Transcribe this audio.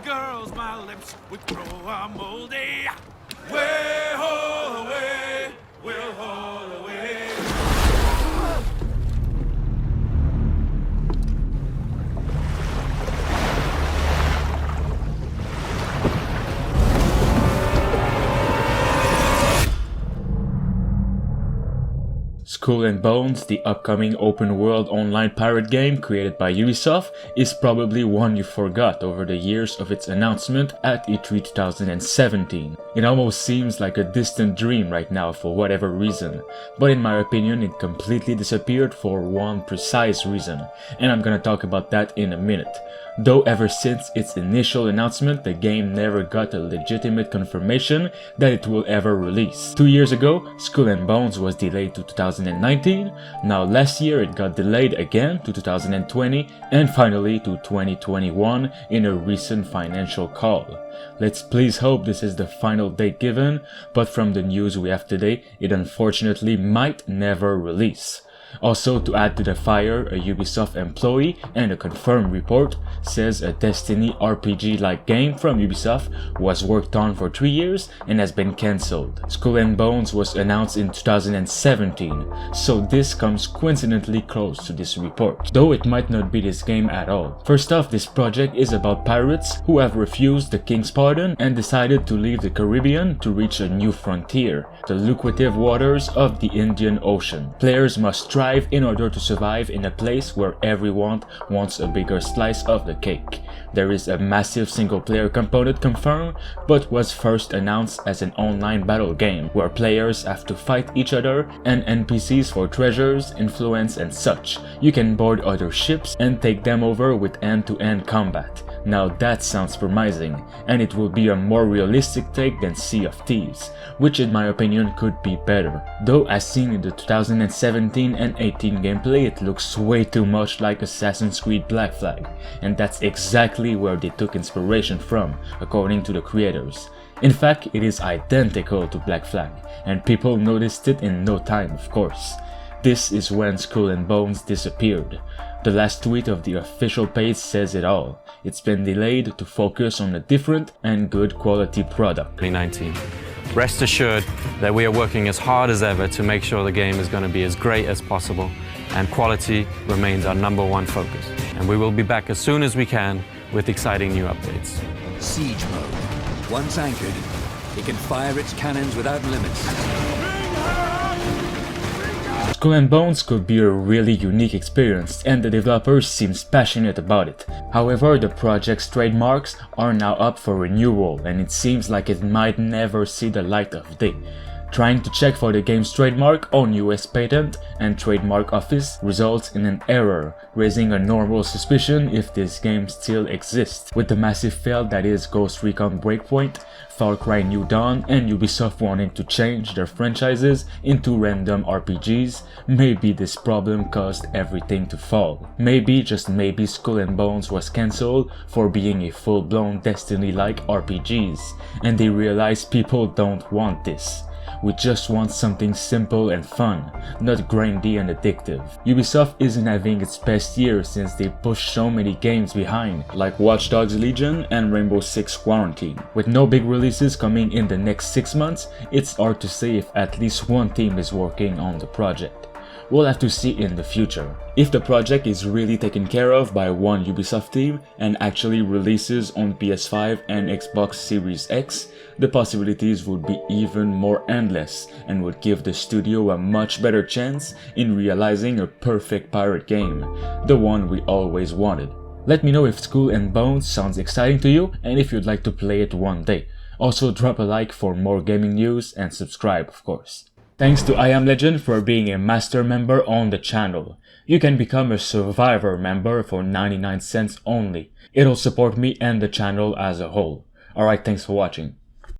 girls, my lips would grow a moldy. Way haul away, we'll haul away. Skull and Bones, the upcoming open-world online pirate game created by Ubisoft, is probably one you forgot over the years of its announcement at E3 2017. It almost seems like a distant dream right now for whatever reason, but in my opinion it completely disappeared for one precise reason, and I'm gonna talk about that in a minute. Though ever since its initial announcement, the game never got a legitimate confirmation that it will ever release. 2 years ago, Skull and Bones was delayed to 2019, now last year it got delayed again to 2020, and finally to 2021 in a recent financial call. Let's please hope this is the final date given, but from the news we have today, it unfortunately might never release. Also, to add to the fire, a Ubisoft employee and a confirmed report says a Destiny RPG-like game from Ubisoft was worked on for 3 years and has been cancelled. Skull and Bones was announced in 2017, so this comes coincidentally close to this report, though it might not be this game at all. First off, this project is about pirates who have refused the King's pardon and decided to leave the Caribbean to reach a new frontier, the lucrative waters of the Indian Ocean. Players must strive in order to survive in a place where everyone wants a bigger slice of the cake. There is a massive single player component confirmed, but was first announced as an online battle game where players have to fight each other and NPCs for treasures, influence and such. You can board other ships and take them over with end-to-end combat. Now that sounds promising, and it will be a more realistic take than Sea of Thieves, which in my opinion could be better. Though as seen in the 2017 and 18 gameplay, it looks way too much like Assassin's Creed Black Flag, and that's exactly where they took inspiration from, according to the creators. In fact, it is identical to Black Flag, and people noticed it in no time, of course. This is when Skull and Bones disappeared. The last tweet of the official page says it all. It's been delayed to focus on a different and good quality product. 2019. Rest assured that we are working as hard as ever to make sure the game is going to be as great as possible, and quality remains our #1 focus. And we will be back as soon as we can with exciting new updates. Siege mode. Once anchored, it can fire its cannons without limits. Skull and Bones could be a really unique experience, and the developers seems passionate about it. However, the project's trademarks are now up for renewal, and it seems like it might never see the light of day. Trying to check for the game's trademark on US Patent and Trademark Office results in an error, raising a normal suspicion if this game still exists. With the massive fail that is Ghost Recon Breakpoint, Far Cry New Dawn, and Ubisoft wanting to change their franchises into random RPGs, maybe this problem caused everything to fall. Maybe, just maybe, Skull and Bones was cancelled for being a full-blown Destiny-like RPGs, and they realized people don't want this. We just want something simple and fun, not grindy and addictive. Ubisoft isn't having its best year since they pushed so many games behind, like Watch Dogs Legion and Rainbow Six Quarantine. With no big releases coming in the next 6 months, it's hard to say if at least one team is working on the project. We'll have to see in the future. If the project is really taken care of by one Ubisoft team and actually releases on PS5 and Xbox Series X, the possibilities would be even more endless and would give the studio a much better chance in realizing a perfect pirate game, the one we always wanted. Let me know if Skull and Bones sounds exciting to you and if you'd like to play it one day. Also drop a like for more gaming news and subscribe, of course. Thanks to I Am Legend for being a master member on the channel. You can become a survivor member for 99 cents only. It'll support me and the channel as a whole. Alright, thanks for watching.